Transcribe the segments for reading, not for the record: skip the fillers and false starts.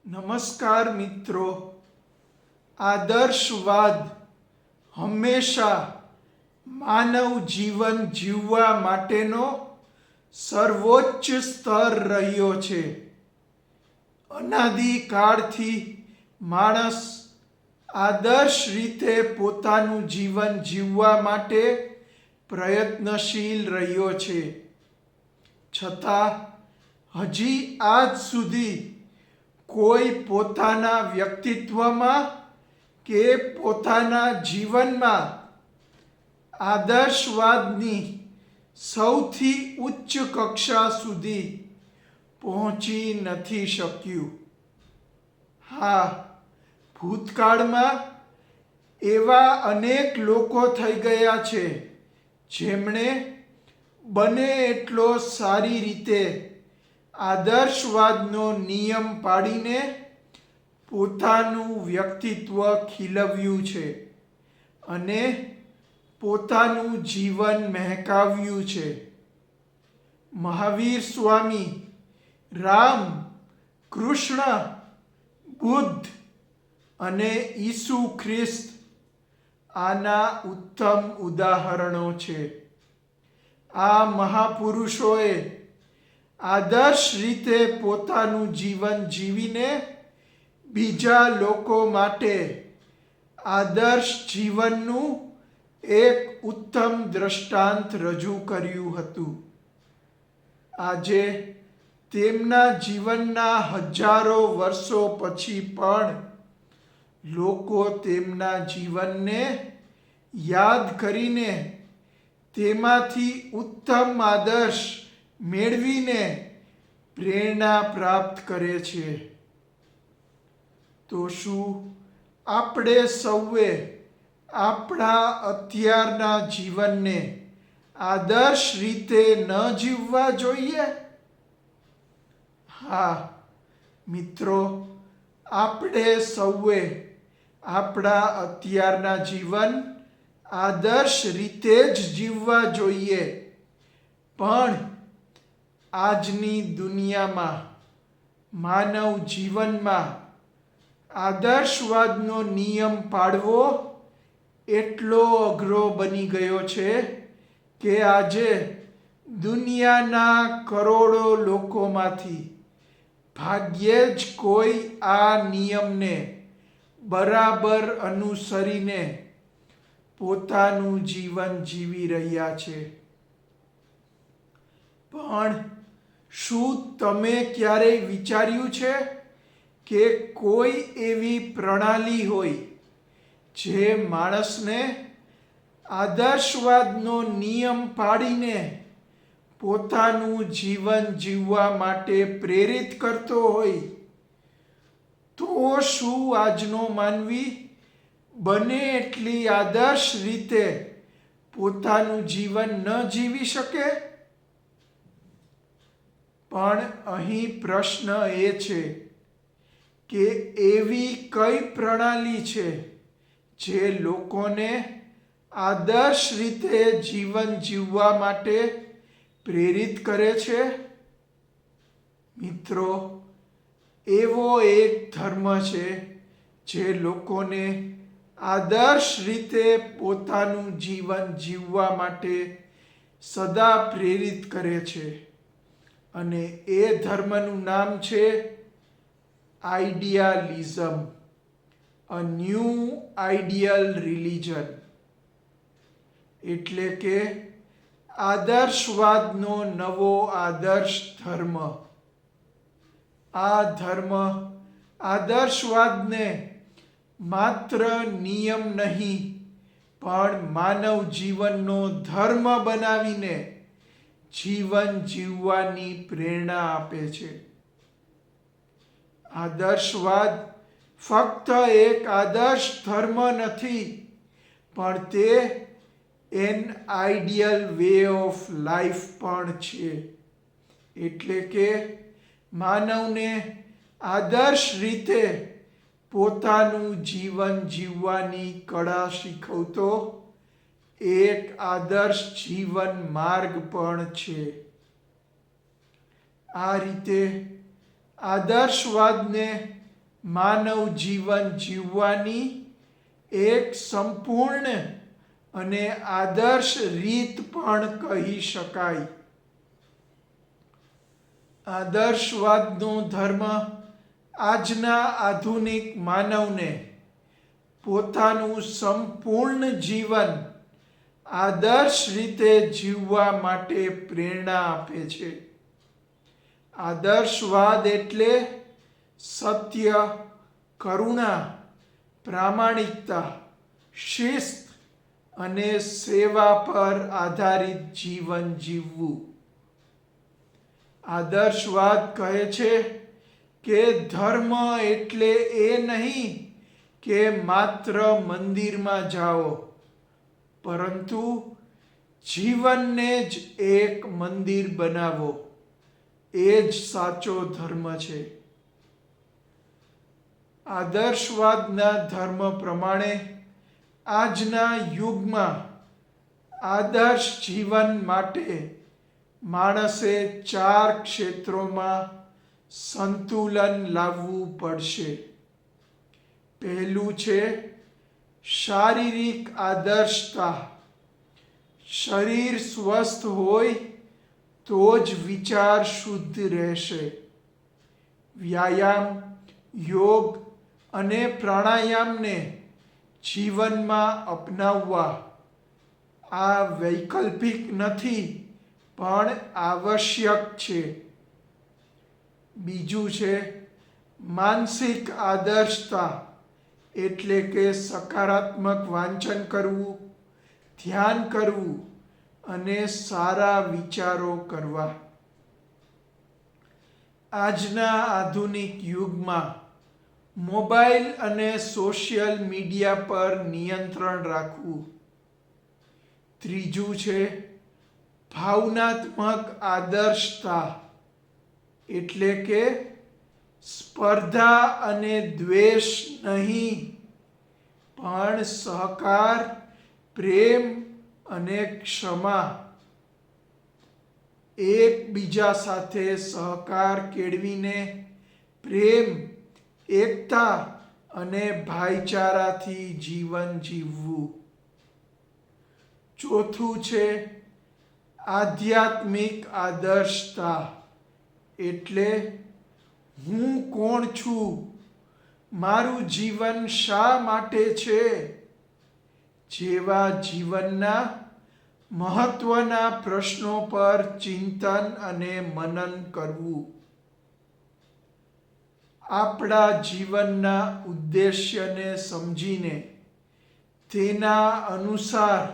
નમસ્કાર મિત્રો. આદર્શવાદ હંમેશા માનવ જીવન જીવવા માટેનો સર્વોચ્ચ સ્તર રહ્યો છે. અનાદિકાળથી માણસ આદર્શ રીતે પોતાનું જીવન જીવવા માટે પ્રયત્નશીલ રહ્યો છે. છતાં હજી આજ સુધી કોઈ પોતાના વ્યક્તિત્વમાં કે પોતાના જીવનમાં આદર્શવાદની સૌથી ઉચ્ચ કક્ષા સુધી પહોંચી નથી શક્યું. હા, ભૂતકાળમાં એવા અનેક લોકો થઈ ગયા છે જેમણે બને એટલો સારી રીતે આદર્શવાદનો નિયમ પાડીને પોતાનું વ્યક્તિત્વ ખીલવ્યું છે અને પોતાનું જીવન મહેકાવ્યું છે. મહાવીર સ્વામી, રામ, કૃષ્ણ, બુદ્ધ અને ઈસુ ખ્રિસ્ત આના ઉત્તમ ઉદાહરણો છે. આ મહાપુરુષોએ આદર્શ રીતે પોતાનું જીવન જીવીને બીજા લોકો માટે આદર્શ જીવનનું એક ઉત્તમ દ્રષ્ટાંત રજૂ કર્યું હતું. આજે તેમના જીવનના હજારો વર્ષો પછી પણ લોકો તેમના જીવનને યાદ કરીને તેમાંથી ઉત્તમ આદર્શ મેળવીને પ્રેરણા પ્રાપ્ત કરે છે. તો શું આપણે સૌએ આપણા અત્યારના જીવનને આદર્શ રીતે ન જીવવા જોઈએ? હા મિત્રો, આપણે સૌએ આપણા અત્યારના જીવન આદર્શ રીતે જ જીવવા જોઈએ. પણ આજની દુનિયામાં માનવ જીવનમાં આદર્શવાદનો નિયમ પાળવો એટલો અઘરો બની ગયો છે કે આજે દુનિયાના કરોડો લોકોમાંથી ભાગ્યે જ કોઈ આ નિયમને બરાબર અનુસરીને પોતાનું જીવન જીવી રહ્યા છે. પણ શું તમે ક્યારેય વિચાર્યું છે કે કોઈ એવી પ્રણાલી હોય જે માણસને આદર્શવાદનો નિયમ પાડીને પોતાનું જીવન જીવવા માટે પ્રેરિત કરતો હોય? તો શું આજનો માનવી બને એટલી આદર્શ રીતે પોતાનું જીવન ન જીવી શકે? પણ અહીં પ્રશ્ન એ છે કે એવી કઈ પ્રણાલી છે જે લોકોને આદર્શ રીતે જીવન જીવવા માટે પ્રેરિત કરે છે? મિત્રો, એવો એક ધર્મ છે જે લોકોને આદર્શ રીતે પોતાનું જીવન જીવવા માટે સદા પ્રેરિત કરે છે. અને એ ધર્મનું નામ છે આઈડિયાલિઝમ, અ ન્યૂ આઈડિયલ રિલિજન. એટલે કે આદર્શવાદનો નવો આદર્શ ધર્મ. આ ધર્મ આદર્શવાદને માત્ર નિયમ નહીં પણ માનવ જીવનનો ધર્મ બનાવીને જીવન જીવવાની પ્રેરણા આપે છે. આદર્શવાદ ફક્ત એક આદર્શ ધર્મ નથી, પણ તે an ideal way of life પણ છે. એટલે કે માનવને આદર્શ રીતે પોતાનું જીવન જીવવાની કળા શીખવતો એક આદર્શ જીવન માર્ગ પણ છે. આ રીતે આદર્શવાદને માનવ જીવન જીવવાની એક સંપૂર્ણ અને આદર્શ રીત પણ કહી શકાય. આદર્શવાદનો ધર્મ આજના આધુનિક માનવને પોતાનું સંપૂર્ણ જીવન આદર્શ રીતે જીવવા માટે પ્રેરણા આપે છે. આદર્શવાદ એટલે સત્ય, કરુણા, પ્રામાણિકતા, શિસ્ત અને સેવા પર આધારિત જીવન જીવવું. આદર્શવાદ કહે છે કે ધર્મ એટલે એ નહીં કે માત્ર મંદિરમાં જાઓ, પરંતુ જીવનને જ એક મંદિર બનાવો. એ જ સાચો ધર્મ છે. આદર્શવાદના ધર્મ પ્રમાણે આજના યુગમાં આદર્શ જીવન માટે માણસે 4 ક્ષેત્રોમાં સંતુલન લાવવું પડશે. પહેલું છે શારીરિક આદર્શતા. શરીર સ્વસ્થ હોય તો જ વિચાર શુદ્ધ રહેશે. વ્યાયામ, યોગ અને પ્રાણાયામને જીવનમાં અપનાવવા આ વૈકલ્પિક નથી પણ આવશ્યક છે. બીજું છે માનસિક આદર્શતા, એટલે કે સકારાત્મક વાંચન કરવું, ધ્યાન કરવું અને સારા વિચારો કરવા. આજના આધુનિક યુગમાં મોબાઈલ અને સોશિયલ મીડિયા પર નિયંત્રણ રાખવું. ત્રીજું છે ભાવનાત્મક આદર્શતા, એટલે કે સ્પર્ધા અને દ્વેષ નહીં, પણ સહકાર, પ્રેમ અને ક્ષમા. એકબીજા સાથે સહકાર કેળવીને પ્રેમ, એકતા અને ભાઈચારાથી જીવન જીવવું. ચોથું છે આધ્યાત્મિક આદર્શતા, એટલે હું કોણ છું, મારું જીવન શા માટે છે જેવા જીવનના મહત્વના પ્રશ્નો પર ચિંતન અને મનન કરવું. આપણા જીવનના ઉદ્દેશ્યને સમજીને તેના અનુસાર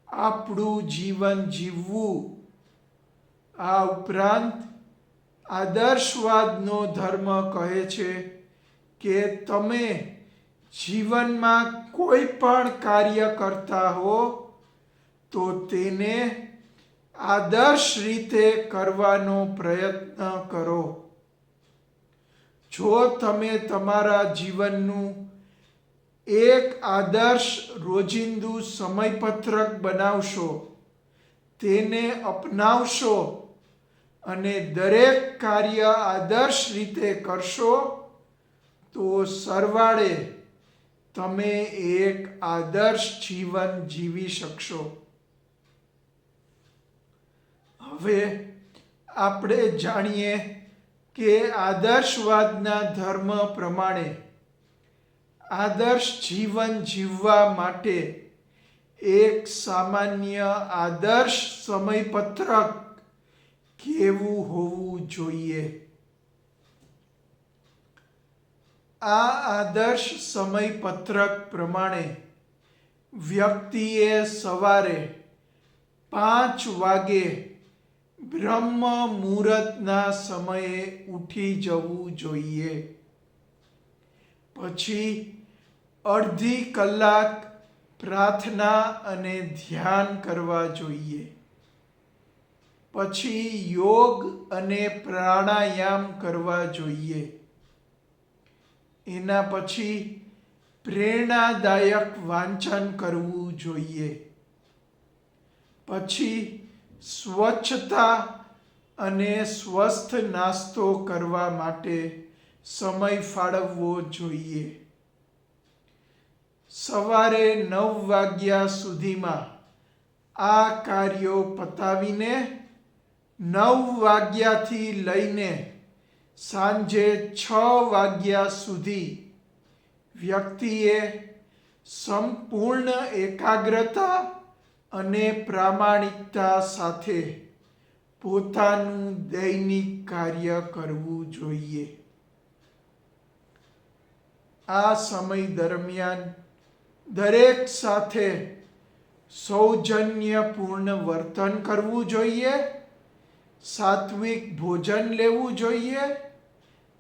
આપણું જીવન જીવવું. આ ઉપરાંત આદર્શવાદનો ધર્મ કહે છે કે તમે જીવનમાં કોઈ પણ કાર્ય કરતા હો તો તેને આદર્શ રીતે કરવાનો પ્રયત્ન કરો. જો તમે તમારા જીવનનું એક આદર્શ રોજિંદુ સમયપત્રક બનાવશો, તેને અપનાવશો અને દરેક કાર્ય આદર્શ રીતે કરશો તો સરવાળે તમે એક આદર્શ જીવન જીવી શકશો. હવે આપણે જાણીએ કે આદર્શવાદના ધર્મ પ્રમાણે આદર્શ જીવન જીવવા માટે એક સામાન્ય આદર્શ સમયપત્રક કેવું હોવું જોઈએ. આ આદર્શ સમયપત્રક પ્રમાણે વ્યક્તિએ સવારે 5 વાગે બ્રહ્મ મુહૂર્તના સમયે ઉઠી જવું જોઈએ. પછી અડધી કલાક પ્રાર્થના અને ધ્યાન કરવા જોઈએ. પછી યોગ અને પ્રાણાયામ કરવા જોઈએ. એના પછી પ્રેરણાદાયક વાંચન કરવું જોઈએ. પછી સ્વચ્છતા અને સ્વસ્થ નાસ્તો કરવા માટે સમય ફાળવવો જોઈએ. સવારે 9 વાગ્યા સુધીમાં આ કાર્યો પતાવીને 9 વાગ્યાથી લઈને સાંજે 6 વાગ્યા સુધી વ્યક્તિએ સંપૂર્ણ એકાગ્રતા અને પ્રામાણિકતા સાથે પોતાનું દૈનિક કાર્ય કરવું જોઈએ. આ સમય દરમિયાન દરેક સાથે સૌજન્યપૂર્ણ વર્તન કરવું જોઈએ, સાત્વિક ભોજન લેવું જોઈએ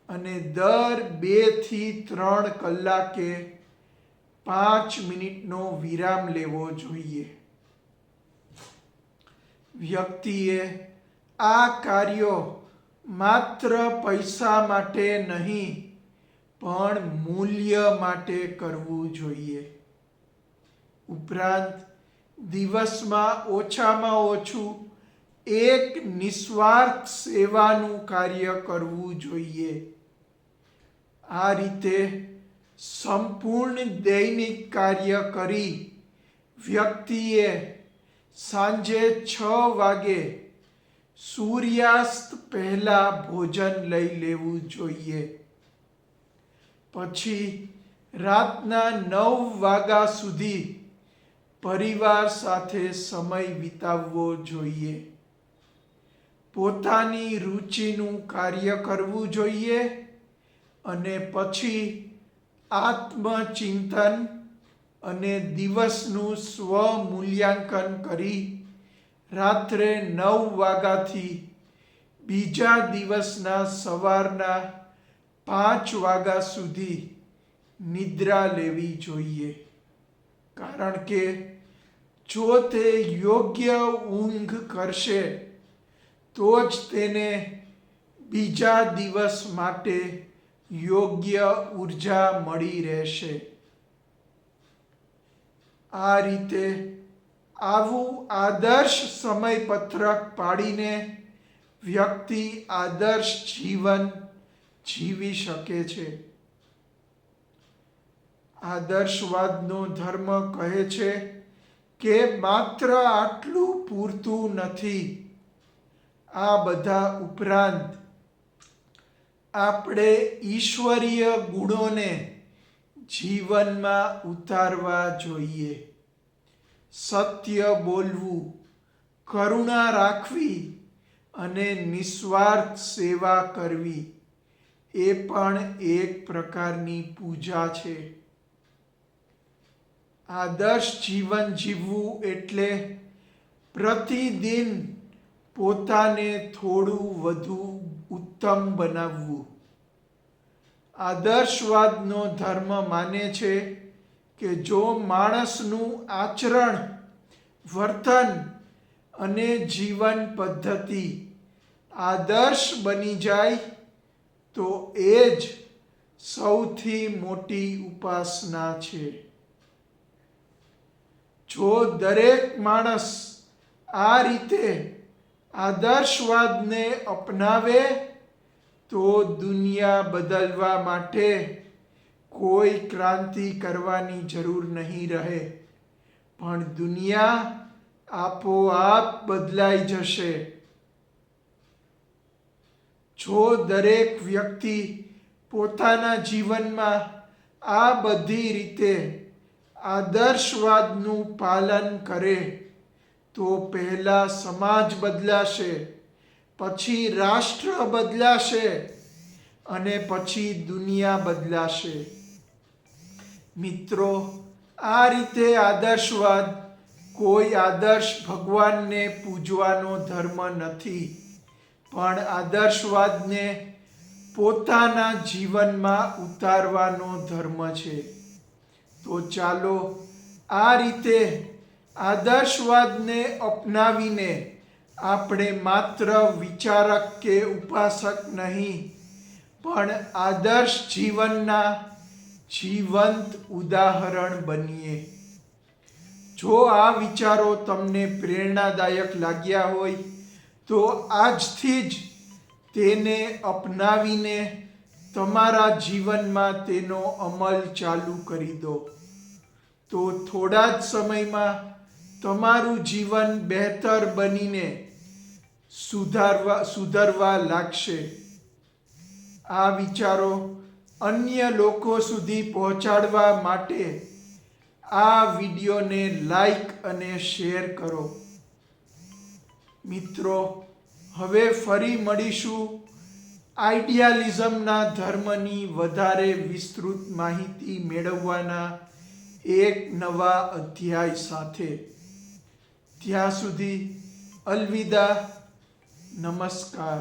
અને દર 2 થી 3 કલાકે 5 મિનિટનો વિરામ લેવો જોઈએ. વ્યક્તિએ આ કાર્યો માત્ર પૈસા માટે નહીં પણ મૂલ્ય માટે કરવું જોઈએ. ઉપરાંત દિવસમાં ઓછામાં ઓછું એક નિસ્વાર્થ સેવાનું કાર્ય કરવું જોઈએ. આ રીતે સંપૂર્ણ દૈનિક કાર્ય કરી વ્યક્તિએ સાંજે 6 વાગે સૂર્યાસ્ત પહેલા ભોજન લઈ લેવું જોઈએ. પછી રાતના 9 વાગ્યા સુધી પરિવાર સાથે સમય વિતાવવો જોઈએ. પોતાની રુચિનું કાર્ય કરવું જોઈએ અને પછી આત્મચિંતન અને દિવસનું સ્વમૂલ્યાંકન કરી રાત્રે 9 વાગ્યાથી બીજા દિવસના સવારના 5 વાગ્યા સુધી નિદ્રા લેવી જોઈએ. કારણ કે જો તે યોગ્ય ઊંઘ કરશે તો જ તેને બીજા દિવસ માટે યોગ્ય ઉર્જા મળી રહેશે. આ રીતે આવું આદર્શ સમયપત્રક પાડીને વ્યક્તિ આદર્શ જીવન જીવી શકે છે. આદર્શવાદનો ધર્મ કહે છે કે માત્ર આટલું પૂરતું નથી. આ બધા ઉપરાંત આપણે ઈશ્વરીય ગુણોને જીવનમાં ઉતારવા જોઈએ. સત્ય બોલવું, કરુણા રાખવી અને નિસ્વાર્થ સેવા કરવી એ પણ એક પ્રકારની પૂજા છે. આદર્શ જીવન જીવવું એટલે પ્રતિદિન પોતાને થોડું વધુ ઉત્તમ બનાવવું. આદર્શવાદનો ધર્મ માને છે કે જો માણસનું આચરણ, વર્તન અને જીવન પદ્ધતિ આદર્શ બની જાય તો એ જ સૌથી મોટી ઉપાસના છે. જો દરેક માણસ આ રીતે આદર્શવાદને અપનાવે તો દુનિયા બદલવા માટે કોઈ ક્રાંતિ કરવાની જરૂર નહીં રહે, પણ દુનિયા આપોઆપ બદલાઈ જશે. જો દરેક વ્યક્તિ પોતાના જીવનમાં આ બધી રીતે આદર્શવાદનું પાલન કરે તો પહેલા સમાજ બદલાશે, પછી રાષ્ટ્ર બદલાશે અને પછી દુનિયા બદલાશે. મિત્રો, આ રીતે આદર્શવાદ કોઈ આદર્શ ભગવાનને પૂજવાનો ધર્મ નથી, પણ આદર્શવાદને પોતાના જીવનમાં ઉતારવાનો ધર્મ છે. તો ચાલો આ રીતે આદર્શવાદને અપનાવીને આપણે માત્ર વિચારક કે ઉપાસક નહીં પણ આદર્શ જીવનના જીવંત ઉદાહરણ બનીએ. જો આ વિચારો તમને પ્રેરણાદાયક લાગ્યા હોય તો આજથી જ તેને અપનાવીને તમારા જીવનમાં તેનો અમલ ચાલુ કરી દો, તો થોડા જ સમયમાં તમારું જીવન બહેતર બનીને સુધરવા લાગશે. આ વિચારો અન્ય લોકો સુધી પહોંચાડવા માટે આ વિડીયોને લાઈક અને શેર કરો. મિત્રો, હવે ફરી મળીશું આઈડિયાલિઝમના ધર્મની વધારે વિસ્તૃત માહિતી મેળવવાના એક નવા અધ્યાય સાથે. ત્યાં સુધી અલવિદા. નમસ્કાર.